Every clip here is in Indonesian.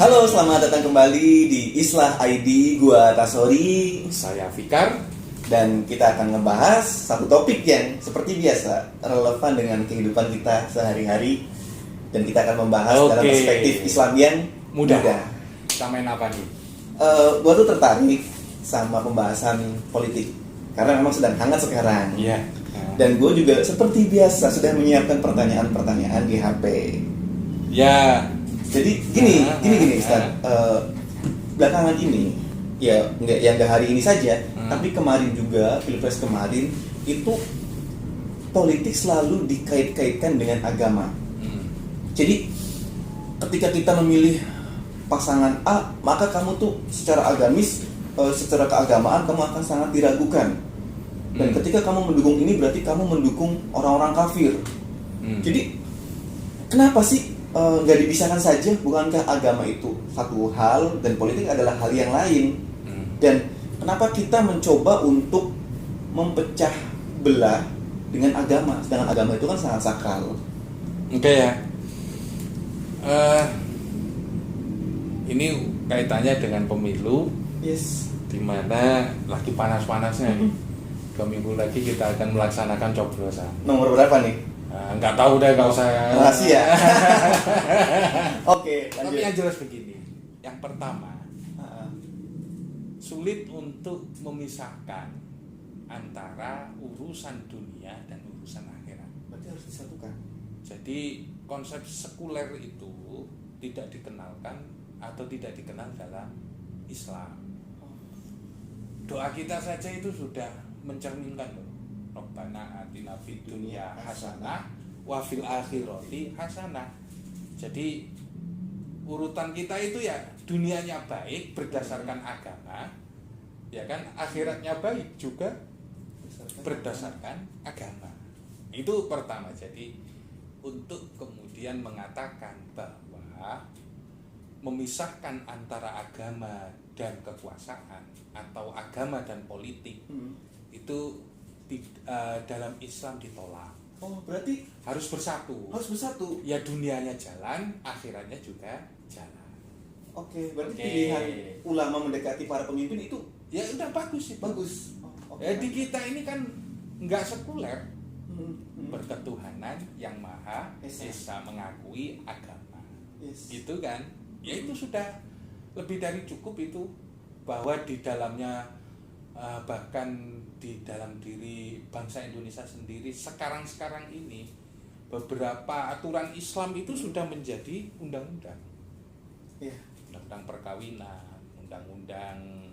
Halo, selamat datang kembali di Islah ID. Gua Tasori, Saya Fikar. dan kita akan ngebahas satu topik yang seperti biasa relevan dengan kehidupan kita sehari-hari, dan kita akan membahas dalam perspektif Islamian muda. Kita main apa nih? Gua tuh tertarik sama pembahasan politik karena memang sedang hangat sekarang. Iya. Dan gue juga seperti biasa sudah menyiapkan pertanyaan-pertanyaan di HP. Ya. Jadi gini Ustaz, belakangan ini ya nggak hari ini saja, tapi kemarin juga pilpres kemarin itu politik selalu dikait-kaitkan dengan agama. Jadi ketika kita memilih pasangan A, maka kamu tuh secara agamis, secara keagamaan kamu akan sangat diragukan. Dan ketika kamu mendukung ini berarti kamu mendukung orang-orang kafir. Jadi kenapa sih nggak dipisahkan saja? Bukankah agama itu satu hal dan politik adalah hal yang lain? Dan kenapa kita mencoba untuk mempecah belah dengan agama? Sedangkan agama itu kan sangat sakral. Oke ya. Ini kaitannya dengan pemilu. Yes. Di mana lagi panas-panasnya nih. 2 minggu lagi kita akan melaksanakan coblosan. Nomor berapa nih? Nggak tahu deh, nggak usah. Rahasia. Oke, lanjut. Tapi yang jelas begini. Yang pertama, sulit untuk memisahkan antara urusan dunia dan urusan akhirat. Berarti harus disatukan. Jadi konsep sekuler itu tidak dikenalkan atau tidak dikenal dalam Islam. Doa kita saja itu sudah mencerminkan loh. Rabbana atina fid dunya hasanah wa fil akhirati hasanah. Jadi urutan kita itu ya dunianya baik berdasarkan agama, ya kan, akhiratnya baik juga berdasarkan agama. Itu pertama. Jadi untuk kemudian mengatakan bahwa memisahkan antara agama dan kekuasaan atau agama dan politik itu dalam Islam ditolak. Oh, berarti harus bersatu. harus bersatu. Ya dunianya jalan, akhiratnya juga jalan. Oke, berarti pilihan ulama mendekati para pemimpin itu Ya udah bagus itu. bagus. Di kita ini kan nggak sekuler, berketuhanan yang maha esa, mengakui agama. Yes. Gitu kan? Ya itu sudah lebih dari cukup itu, bahwa di dalamnya bahkan di dalam diri bangsa Indonesia sendiri sekarang ini beberapa aturan Islam itu sudah menjadi undang-undang. Yeah. Undang-undang perkawinan, undang-undang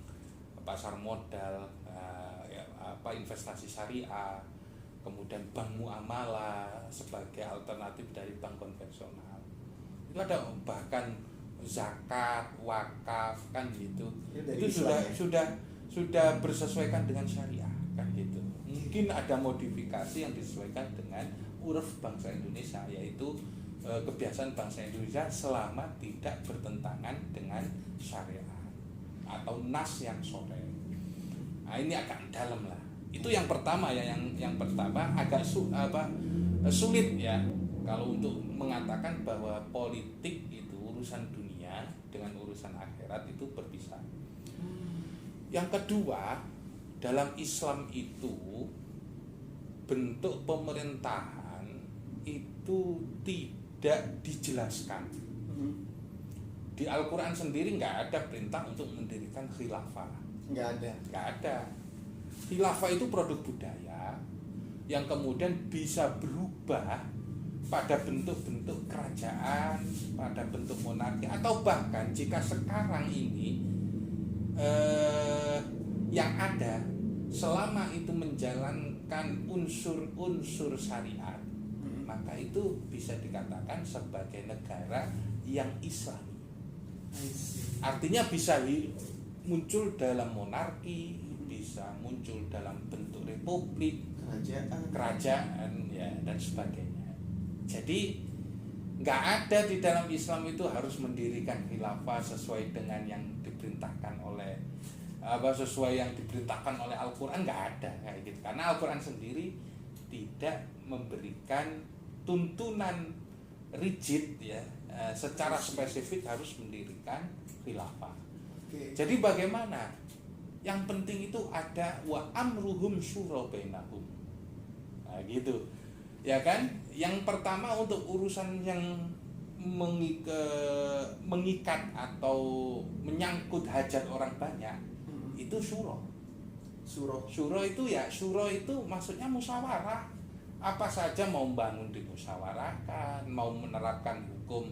pasar modal, investasi syariah, kemudian bank muamalah sebagai alternatif dari bank konvensional. Itu ada bahkan zakat, wakaf kan gitu. Itu sudah bersesuaikan dengan syariah kan gitu. Mungkin ada modifikasi yang disesuaikan dengan uruf bangsa Indonesia, yaitu kebiasaan bangsa Indonesia selama tidak bertentangan dengan syariah atau nas yang sore. Nah, ini agak dalam lah. Itu yang pertama ya, yang pertama agak sulit ya kalau untuk mengatakan bahwa politik itu urusan dunia dengan urusan akhirat itu berpisah. Yang kedua, dalam Islam itu bentuk pemerintahan itu tidak dijelaskan. Di Al-Quran sendiri nggak ada perintah untuk mendirikan khilafah. Nggak ada. Khilafah itu produk budaya yang kemudian bisa berubah pada bentuk-bentuk kerajaan, pada bentuk monarki, atau bahkan jika sekarang ini yang ada selama itu menjalankan unsur-unsur syariat, maka itu bisa dikatakan sebagai negara yang Islami. Artinya bisa muncul dalam monarki, bisa muncul dalam bentuk republik, kerajaan ya, dan sebagainya. Jadi nggak ada di dalam Islam itu harus mendirikan khilafah sesuai dengan yang diperintahkan oleh sesuai yang diperintahkan oleh Al-Quran, nggak ada kayak gitu. Karena Al-Quran sendiri tidak memberikan tuntunan rigid ya, secara spesifik harus mendirikan khilafah. Oke. Jadi bagaimana? Yang penting itu ada wa amruhum syura bainahum. Nah, gitu. Ya kan? Yang pertama untuk urusan yang mengikat atau menyangkut hajat orang banyak itu syura. Syura itu maksudnya musyawarah. Apa saja mau bangun dimusyawarahkan, mau menerapkan hukum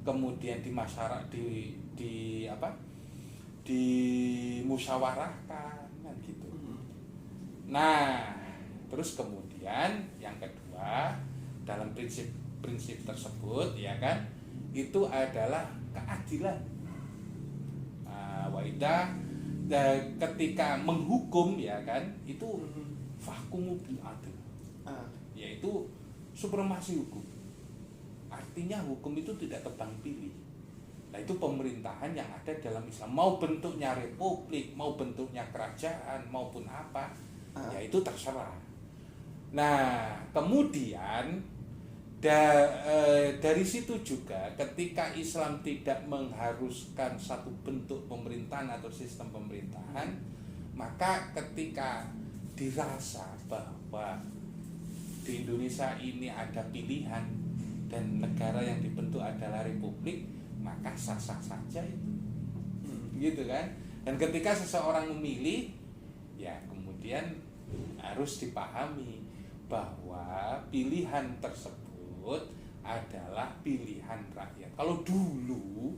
kemudian di masyarakat dimusyawarahkan kan gitu. Nah, terus kemudian yang kedua dalam prinsip tersebut ya kan itu adalah keadilan. Waidah ketika menghukum ya kan itu fahkumu bil adl, yaitu supremasi hukum. Artinya hukum itu tidak tebang pilih. Nah itu pemerintahan yang ada dalam Islam, mau bentuknya republik, mau bentuknya kerajaan maupun apa, ya itu terserah. Nah kemudian dari situ juga ketika Islam tidak mengharuskan satu bentuk pemerintahan atau sistem pemerintahan, maka ketika dirasa bahwa di Indonesia ini ada pilihan dan negara yang dibentuk adalah republik, maka sah-sah saja itu, gitu kan? Dan ketika seseorang memilih, ya kemudian harus dipahami bahwa pilihan tersebut adalah pilihan rakyat. Kalau dulu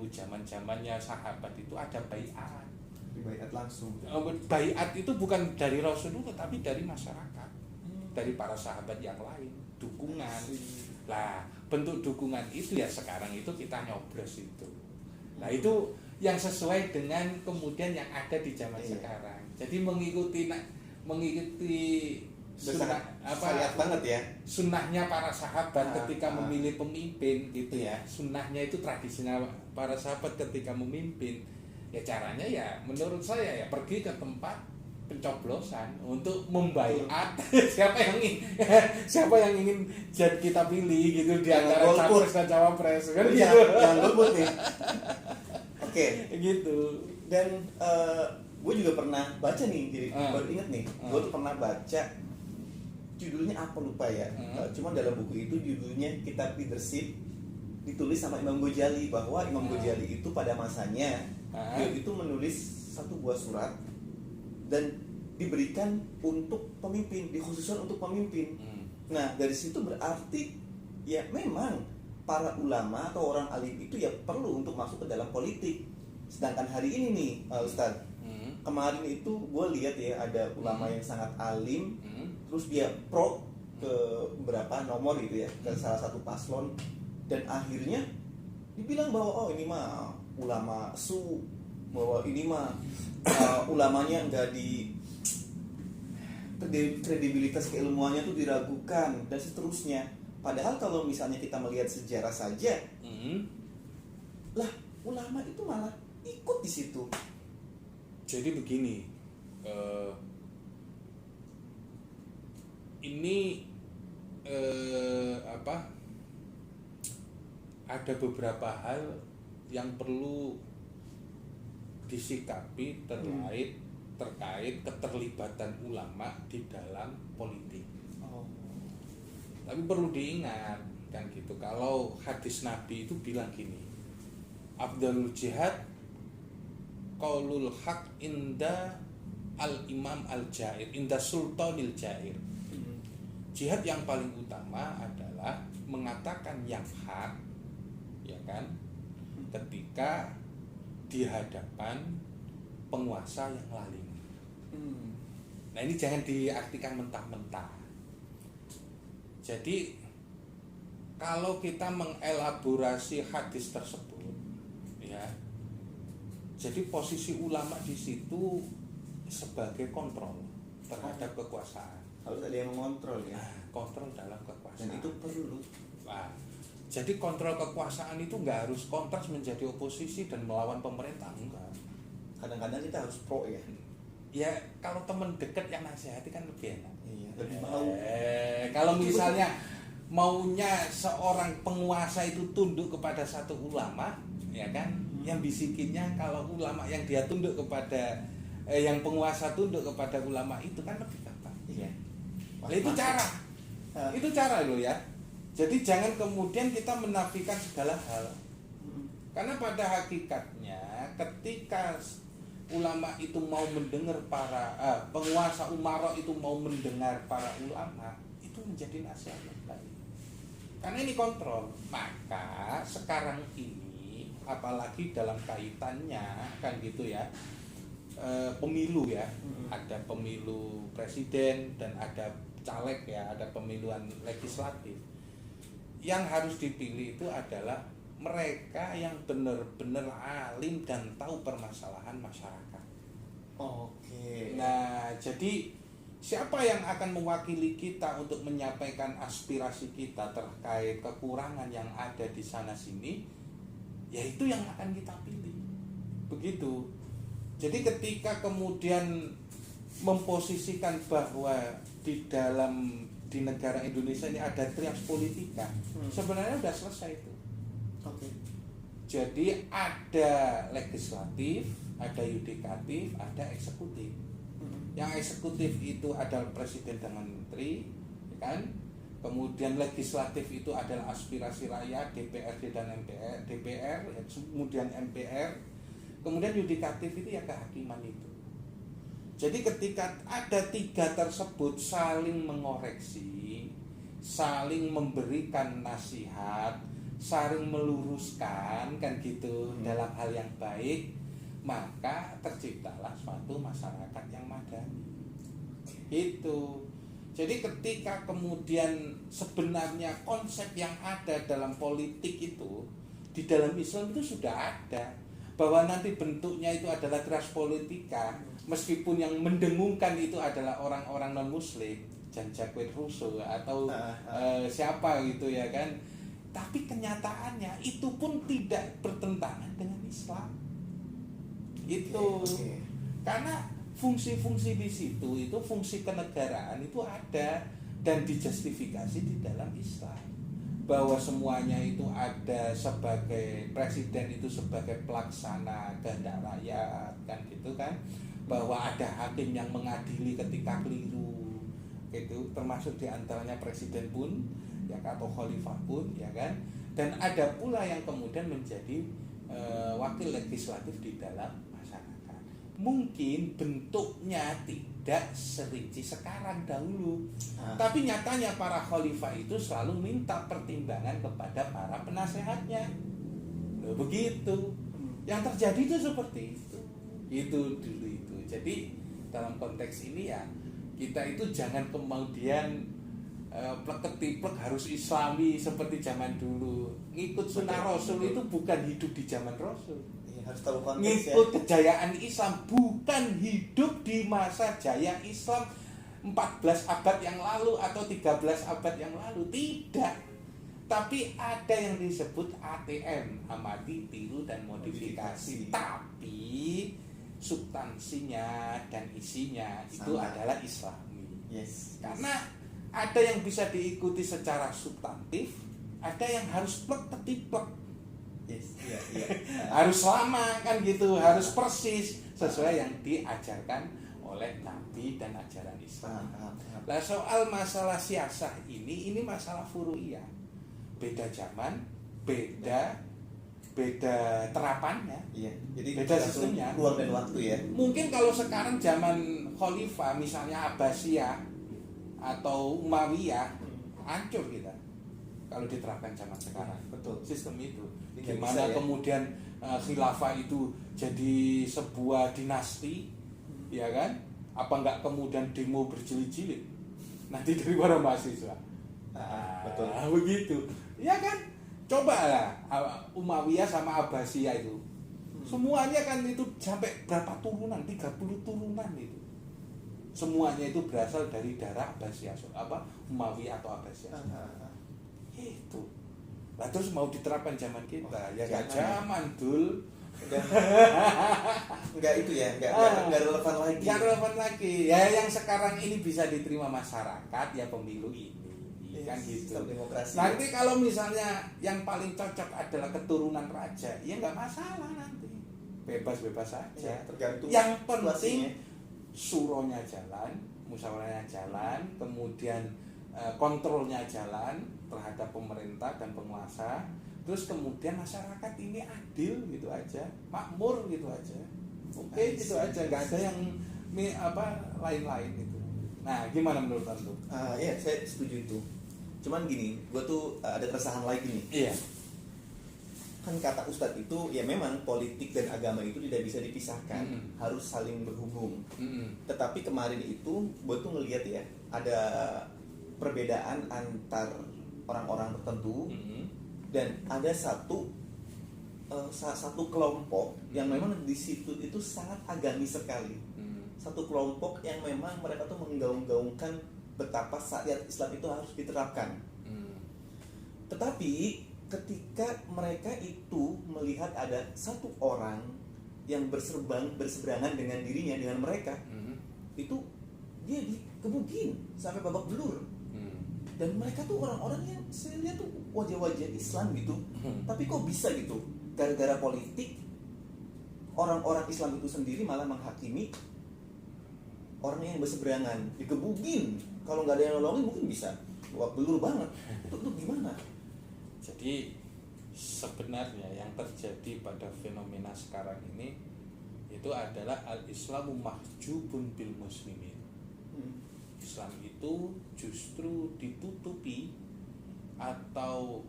zaman-zamannya sahabat itu ada baiat. Baiat langsung. Baiat itu bukan dari Rasulullah tapi dari masyarakat, dari para sahabat yang lain, dukungan. Lah, bentuk dukungan itu ya sekarang itu kita nyoblos itu. Nah, itu yang sesuai dengan kemudian yang ada di zaman sekarang. Jadi mengikuti sunnah syariat banget ya. Sunnahnya para sahabat ketika memilih pemimpin gitu ya. Sunnahnya itu tradisional para sahabat ketika memimpin. Ya caranya ya menurut saya ya pergi ke tempat pencoblosan untuk membaiat siapa yang ingin jadi kita pilih gitu di antara capres dan cawapres kan gitu. Yang golput nih. Oke, gitu. Dan gue juga pernah baca nih, jadi baru inget nih, gue tuh pernah baca judulnya apa lupa ya. Cuman dalam buku itu judulnya Kitab Leadership, ditulis sama Imam Ghazali, bahwa Imam Ghazali itu pada masanya dia itu menulis satu buah surat dan diberikan untuk pemimpin, dikhususkan untuk pemimpin. Nah dari situ berarti ya memang para ulama atau orang alim itu ya perlu untuk masuk ke dalam politik. Sedangkan hari ini nih Ustadz, kemarin itu gue lihat ya ada ulama yang sangat alim, terus dia pro ke beberapa nomor gitu ya, ke salah satu paslon, dan akhirnya dibilang bahwa oh ini mah ulama bahwa ini mah ulamanya enggak kredibilitas keilmuannya tuh diragukan dan seterusnya. Padahal kalau misalnya kita melihat sejarah saja, lah ulama itu malah ikut di situ. Jadi begini, ini ada beberapa hal yang perlu disikapi terkait keterlibatan ulama di dalam politik. Tapi perlu diingat kan gitu, kalau hadis Nabi itu bilang gini, afdalul jihad qaulul haq inda al-imam al-jair, inda sultanil jair. Jihad yang paling utama adalah mengatakan yang hak, ya kan, ketika di hadapan penguasa yang lalim. Nah ini jangan diartikan mentah-mentah. Jadi kalau kita mengelaborasi hadis tersebut, ya, jadi posisi ulama di situ sebagai kontrol terhadap kekuasaan. Harus ada yang mengontrol ya. Kontrol dalam kekuasaan. Dan itu perlu. Nah, jadi kontrol kekuasaan itu nggak harus kontras menjadi oposisi dan melawan pemerintah, enggak. Kadang-kadang kita harus pro ya. Ya kalau teman dekat yang nasihati kan lebih enak. Iya, lebih mau. Kalau misalnya maunya seorang penguasa itu tunduk kepada satu ulama, ya kan? Yang bisikinnya kalau ulama yang dia tunduk kepada yang penguasa tunduk kepada ulama itu kan lebih gampang. Iya. Nah, itu cara. Itu cara loh ya. Jadi jangan kemudian kita menafikan segala hal. Karena pada hakikatnya ketika ulama itu mau mendengar para penguasa umara itu mau mendengar para ulama, itu menjadi nasihat yang baik. Karena ini kontrol. Maka sekarang ini apalagi dalam kaitannya kan gitu ya, pemilu ya, ada pemilu presiden dan ada caleg ya, ada pemiluan legislatif. Yang harus dipilih itu adalah mereka yang benar-benar alim dan tahu permasalahan masyarakat. Oke. Nah, jadi siapa yang akan mewakili kita untuk menyampaikan aspirasi kita terkait kekurangan yang ada di sana sini, yaitu yang akan kita pilih. Begitu. Jadi ketika kemudian memposisikan bahwa di negara Indonesia ini ada trias politika, sebenarnya sudah selesai itu. Oke. Jadi ada legislatif, ada yudikatif, ada eksekutif. Yang eksekutif itu adalah presiden dan menteri, kan? Kemudian legislatif itu adalah aspirasi rakyat, DPRD dan DPR, kemudian MPR. Kemudian yudikatif itu ya kehakiman itu. Jadi ketika ada tiga tersebut saling mengoreksi, saling memberikan nasihat, saling meluruskan kan gitu dalam hal yang baik, maka terciptalah suatu masyarakat yang madani. Itu. Jadi ketika kemudian sebenarnya konsep yang ada dalam politik itu di dalam Islam itu sudah ada, bahwa nanti bentuknya itu adalah trias politika, meskipun yang mendengungkan itu adalah orang-orang non-muslim, Jean-Jacques Rousseau atau siapa gitu ya kan. Tapi kenyataannya itu pun tidak bertentangan dengan Islam. Itu. Okay. Karena fungsi-fungsi di situ itu fungsi kenegaraan itu ada dan dijustifikasi di dalam Islam. Bahwa semuanya itu ada sebagai presiden itu sebagai pelaksana kehendak rakyat kan gitu kan. Bahwa ada hakim yang mengadili ketika keliru. Itu termasuk diantaranya presiden pun ya atau khalifah pun ya kan, dan ada pula yang kemudian menjadi wakil legislatif di dalam masyarakat. Mungkin bentuknya tidak serinci sekarang dahulu, tapi nyatanya para khalifah itu selalu minta pertimbangan kepada para penasehatnya. Begitu. Yang terjadi itu seperti itu dulu itu. Jadi dalam konteks ini ya kita itu jangan kemudian plek-ketiplek harus Islami seperti zaman dulu. Ngikut sunnah Rasul itu bukan hidup di zaman Rasul. Ya, harus tahu konteks. Ngikut kejayaan Islam bukan hidup di masa jaya Islam 14 abad yang lalu atau 13 abad yang lalu. Tidak. Tapi ada yang disebut ATM, amati, tiru dan modifikasi. Tapi substansinya dan isinya itu adalah Islami. Yes. Karena ada yang bisa diikuti secara substantif, ada yang harus plek-ketiplek. Yes. Iya. Harus lama kan gitu, harus persis sesuai yang diajarkan oleh Nabi dan ajaran Islam. Nah, soal masalah siasah ini masalah furu'iyah. Beda zaman, beda terapannya. Iya. Jadi beda sistemnya. Ruang dan waktu ya. Mungkin kalau sekarang zaman khalifah misalnya Abbasiyah atau Umayyah, hancur kita kalau diterapkan zaman sekarang. Betul. Sistem itu bisa, gimana ya? kemudian khilafah itu jadi sebuah dinasti, ya kan? Apa enggak kemudian demo berjilid-jilid nanti dari para mahasiswa? Betul. Begitu ya kan. Coba lah Umayyah sama Abbasiyah itu semuanya kan itu sampai berapa turunan, 30 turunan itu. Semuanya itu berasal dari darah Abbasiyah, Umayyah atau Abbasiyah. Itu. Lah terus mau diterapkan zaman kita, ya enggak zaman dul. Enggak itu ya, enggak relevan lagi. Enggak relevan lagi. Ya yang sekarang ini bisa diterima masyarakat ya pemilu ini. kan gitu. Sistem demokrasi. Nanti kalau misalnya yang paling cocok adalah keturunan raja, ya nggak masalah nanti, bebas-bebas saja. Ya, tergantung Yang penting situasinya. suronya jalan, musyawarahnya jalan, kemudian kontrolnya jalan terhadap pemerintah dan penguasa, terus kemudian masyarakat ini adil gitu aja, makmur gitu aja. Oke, gitu aja, nggak ada yang lain-lain gitu. Nah, gimana menurut Antum? Ya, saya setuju itu. Cuman gini, gue tuh ada keresahan lagi nih. Iya. Kan kata Ustadz itu, ya memang politik dan agama itu tidak bisa dipisahkan, harus saling berhubung. Tetapi kemarin itu, gue tuh ngelihat ya, ada perbedaan antar orang-orang tertentu, dan ada satu kelompok yang memang di situ itu sangat agamis sekali. Satu kelompok yang memang mereka tuh menggaung-gaungkan betapa syariat Islam itu harus diterapkan. Tetapi ketika mereka itu melihat ada satu orang yang berseberangan dengan dirinya, dengan mereka, itu dia dikebukin sampai babak belur. Dan mereka tuh orang-orang yang saya lihat tuh wajah-wajah Islam gitu, tapi kok bisa gitu? Gara-gara politik, orang-orang Islam itu sendiri malah menghakimi orang yang berseberangan, dikebukin. Kalau nggak ada yang nolongin mungkin bisa babak belur banget. Itu gimana? Jadi sebenarnya yang terjadi pada fenomena sekarang ini itu adalah al-Islamu mahjubun bil muslimin. Islam itu justru ditutupi atau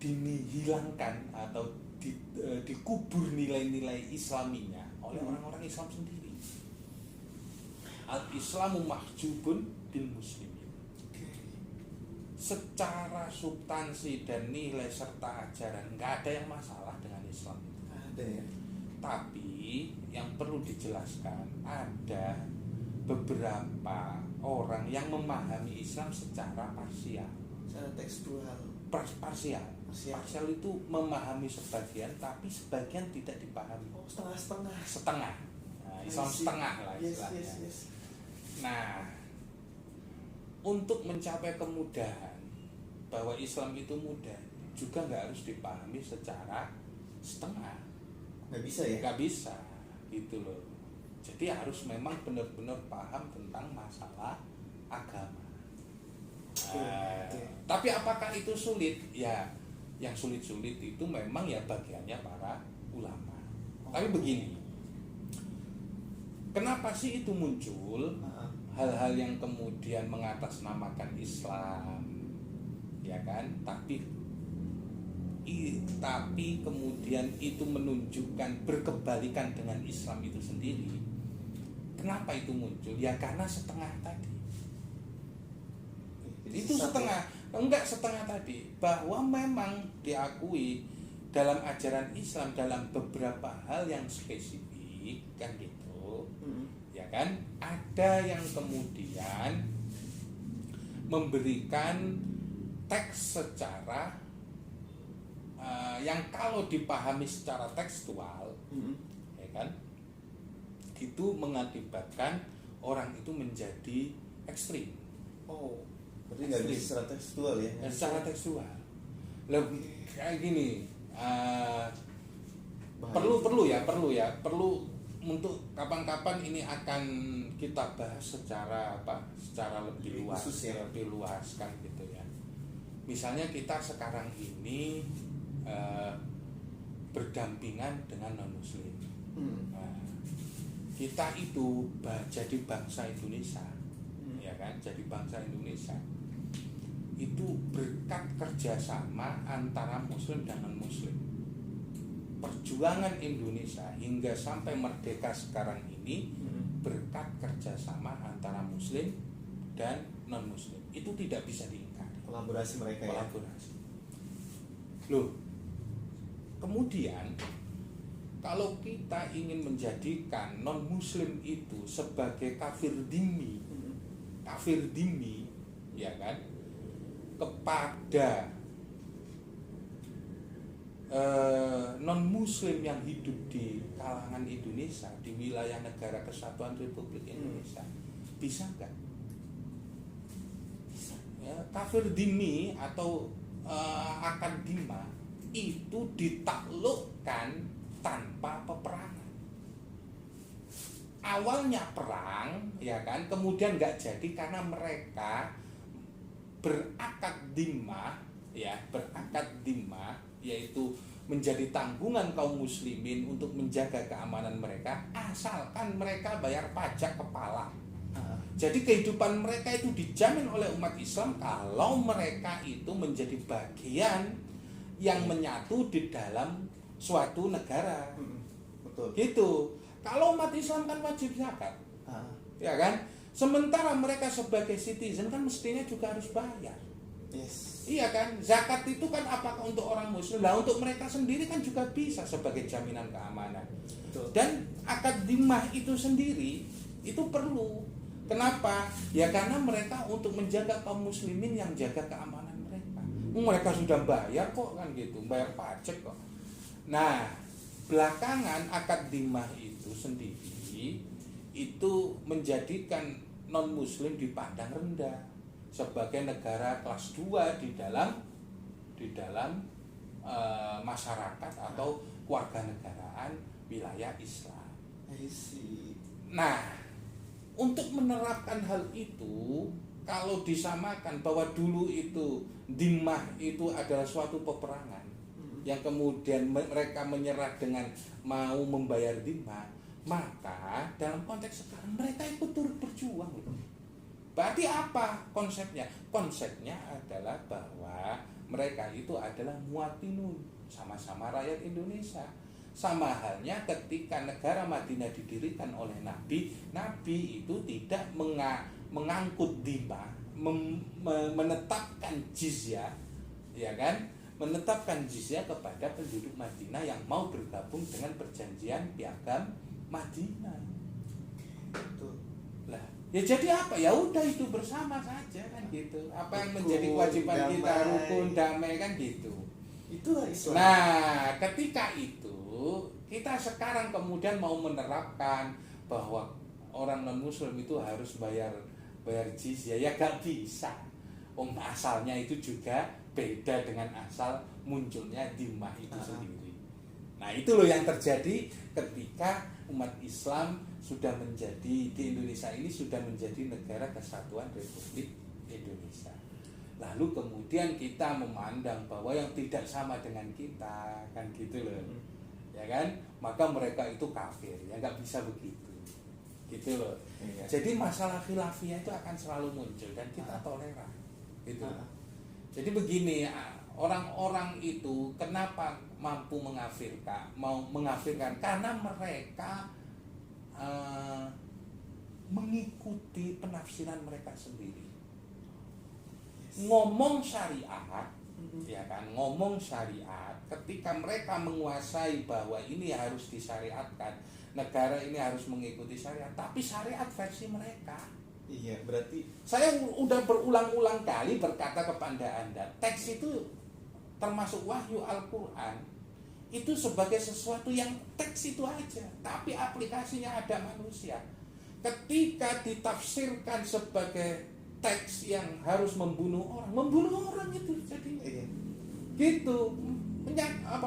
dinihilangkan atau dikubur nilai-nilai Islaminya oleh orang-orang Islam sendiri. Al-Islamu mahjubun bil muslimin. Secara substansi dan nilai serta ajaran nggak ada yang masalah dengan Islam itu. Ada ya. Tapi yang perlu dijelaskan, ada beberapa orang yang memahami Islam secara parsial. Secara tekstual. Parsial itu memahami sebagian, tapi sebagian tidak dipahami. Oh, setengah-setengah. Setengah. Nah, Islam setengah lah istilahnya. Yes. Nah, untuk mencapai kemudahan bahwa Islam itu mudah, juga nggak harus dipahami secara setengah. Nggak bisa ya? Nggak bisa, gitu loh. Jadi harus memang benar-benar paham tentang masalah agama. Tapi apakah itu sulit? Ya, yang sulit-sulit itu memang ya bagiannya para ulama. Tapi begini, kenapa sih itu muncul hal-hal yang kemudian mengatasnamakan Islam, ya kan? Tapi kemudian itu menunjukkan berkebalikan dengan Islam itu sendiri. Kenapa itu muncul? Ya karena setengah tadi. Itu setengah tadi, bahwa memang diakui dalam ajaran Islam dalam beberapa hal yang spesifik kan gitu. Ya kan, ada yang kemudian memberikan teks secara yang kalau dipahami secara tekstual, ya kan, itu mengakibatkan orang itu menjadi ekstrim. Oh, berarti nggak bisa secara tekstual ya? Secara tekstual, lebih kayak gini. Perlu untuk kapan-kapan ini akan kita bahas secara lebih luas, khusus ya? lebih luas kan gitu ya. Misalnya kita sekarang ini berdampingan dengan non muslim. Nah, kita itu jadi bangsa Indonesia, ya kan? Jadi bangsa Indonesia itu berkat kerjasama antara muslim dan non muslim. Perjuangan Indonesia hingga sampai merdeka sekarang ini berkat kerjasama antara muslim dan non muslim. Itu tidak bisa diingkari. Kolaborasi mereka ya? Kolaborasi. Loh, kemudian kalau kita ingin menjadikan non muslim itu sebagai kafir dhimmi, ya kan, kepada non muslim yang hidup di kalangan Indonesia, di wilayah negara kesatuan Republik Indonesia, bisa nggak? Bisa. ya, kafir dhimmi atau akad dhimma itu ditaklukkan tanpa peperangan. Awalnya perang, ya kan, kemudian nggak jadi karena mereka berakad dhimma, ya, berakad dhimma, yaitu menjadi tanggungan kaum muslimin untuk menjaga keamanan mereka, asalkan mereka bayar pajak kepala. Jadi kehidupan mereka itu dijamin oleh umat Islam kalau mereka itu menjadi bagian yang menyatu di dalam suatu negara. Betul. Gitu. Kalau umat Islam kan wajib zakat. Ya kan? Sementara mereka sebagai citizen kan mestinya juga harus bayar. Yes. Iya kan? Zakat itu kan apakah untuk orang muslim? Nah, untuk mereka sendiri kan juga bisa sebagai jaminan keamanan. Betul. Dan akad dhimmah itu sendiri itu perlu. Kenapa? Ya karena mereka untuk menjaga kaum muslimin yang jaga keamanan mereka. Mereka sudah bayar kok kan gitu, bayar pajak kok. Nah, belakangan akad dhimmah itu sendiri itu menjadikan non muslim dipandang rendah sebagai negara kelas 2 di dalam masyarakat atau kewarganegaraan wilayah Islam. I see. Nah, untuk menerapkan hal itu, kalau disamakan bahwa dulu itu dhimmah itu adalah suatu peperangan yang kemudian mereka menyerah dengan mau membayar dhimmah, maka dalam konteks sekarang mereka ikut turut berjuang. Berarti apa konsepnya? Konsepnya adalah bahwa mereka itu adalah muwatinun, sama-sama rakyat Indonesia. Sama halnya ketika negara Madinah didirikan oleh Nabi, Nabi itu tidak mengangkut dhimmah, menetapkan jizyah, ya kan? Menetapkan jizyah kepada penduduk Madinah yang mau bergabung dengan perjanjian piagam Madinah. Betul. Lah, ya jadi apa? Ya udah itu bersama saja kan gitu. Apa yang menjadi kewajiban kita, rukun damai kan gitu. Itulah Islam. Nah, ketika itu kita sekarang kemudian mau menerapkan bahwa orang non muslim itu harus bayar jizyah, ya gak bisa. Asalnya itu juga beda dengan asal munculnya dhimmah itu sendiri. Nah, itu loh yang terjadi ketika umat Islam sudah menjadi di Indonesia ini sudah menjadi negara kesatuan Republik Indonesia. Lalu kemudian kita memandang bahwa yang tidak sama dengan kita kan gitu loh. Ya kan? Maka mereka itu kafir. Ya nggak bisa begitu. Gitu loh. Iya. Jadi masalah khilafiyah itu akan selalu muncul dan kita toleran. Gitu. Jadi begini, orang-orang itu kenapa mampu mengafirkan karena mereka mengikuti penafsiran mereka sendiri. Ngomong syariat, ya kan, ngomong syariat ketika mereka menguasai bahwa ini harus disyariatkan, negara ini harus mengikuti syariat, tapi syariat versi mereka. Iya, berarti Saya udah berulang-ulang kali berkata kepada Anda, teks itu termasuk wahyu Al-Quran itu sebagai sesuatu yang teks itu aja, tapi aplikasinya ada manusia. Ketika ditafsirkan sebagai teks yang harus membunuh orang itu jadi gitu,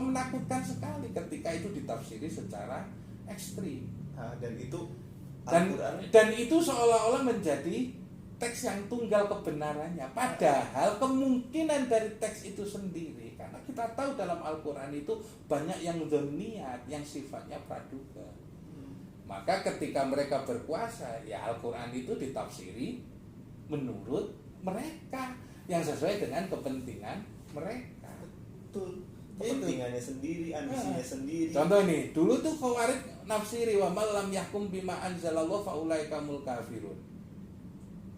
menakutkan sekali ketika itu ditafsiri secara ekstrim. dan itu Dan itu seolah-olah menjadi teks yang tunggal kebenarannya, padahal kemungkinan dari teks itu sendiri, karena kita tahu dalam Al-Quran itu banyak yang dzanniyat, yang sifatnya praduga. Maka ketika mereka berkuasa, ya Al-Quran itu ditafsiri menurut mereka yang sesuai dengan kepentingan mereka. betul. Kepentingannya sendiri, ambisinya sendiri. Contoh nih, dulu tuh Khawarij nafsiri wa man lam yahkum bima anzalallahu fa ulaika humul kafirun.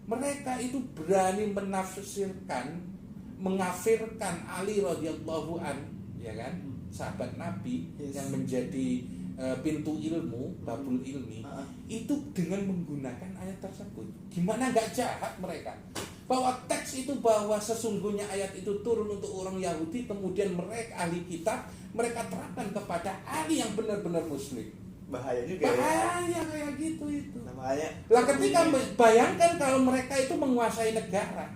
Mereka itu berani menafsirkan, mengafirkan Ali radhiyallahu an, ya kan? Sahabat Nabi yang menjadi pintu ilmu, babul ilmi, itu dengan menggunakan ayat tersebut. Gimana nggak jahat mereka? Bahwa teks itu, bahwa sesungguhnya ayat itu turun untuk orang Yahudi, kemudian mereka ahli kitab, mereka terapkan kepada ahli yang benar-benar muslim. Bahaya juga Bahaya ya. kayak gitu itu. Namanya. Lah ketika bayangkan kalau mereka itu menguasai negara,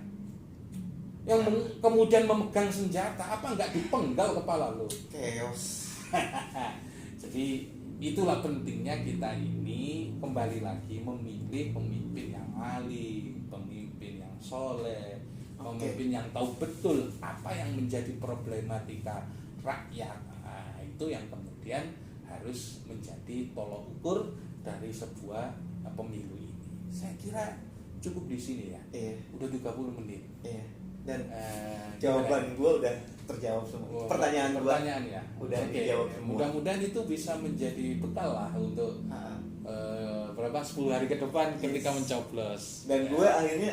kemudian memegang senjata, apa nggak dipenggal kepala lo? Chaos. Jadi itulah pentingnya kita ini kembali lagi memilih pemimpin yang alim, pemimpin yang soleh, pemimpin yang tahu betul apa yang menjadi problematika rakyat. Nah, itu yang kemudian harus menjadi tolok ukur dari sebuah pemilu ini. Saya kira cukup di sini ya. Iya. Udah 30 menit. Iya. Dan gimana? jawaban gue udah terjawab semua. Pertanyaan ya. udah Oke. dijawab semua. Mudah-mudahan itu bisa menjadi bekal lah untuk berapa 10 hari ke depan ketika mencoblos. Dan gue akhirnya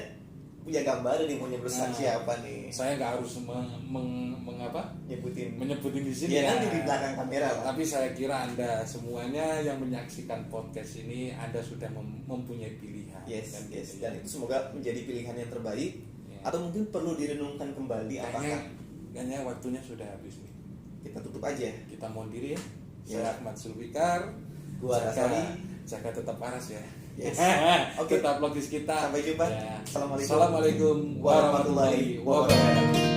punya gambaran nih mau nyoblosan siapa nih. Saya nggak harus mengapa menyebutin di sini. Ya, nanti di belakang kamera lah. Tapi saya kira Anda semuanya yang menyaksikan podcast ini Anda sudah mempunyai pilihan. Yes. Gitu, Dan itu semoga menjadi pilihan yang terbaik. Ya. Atau mungkin perlu direnungkan kembali apakah kayaknya waktunya sudah habis nih. kita tutup aja. Kita mohon diri ya. Ya. Saya Ahmad Zulfikar. Gua Rasari. Jaga tetap waras ya. Yes. Oke. Tetap logis kita. Sampai jumpa. Ya. Assalamualaikum Assalamualaikum warahmatullahi wabarakatuh.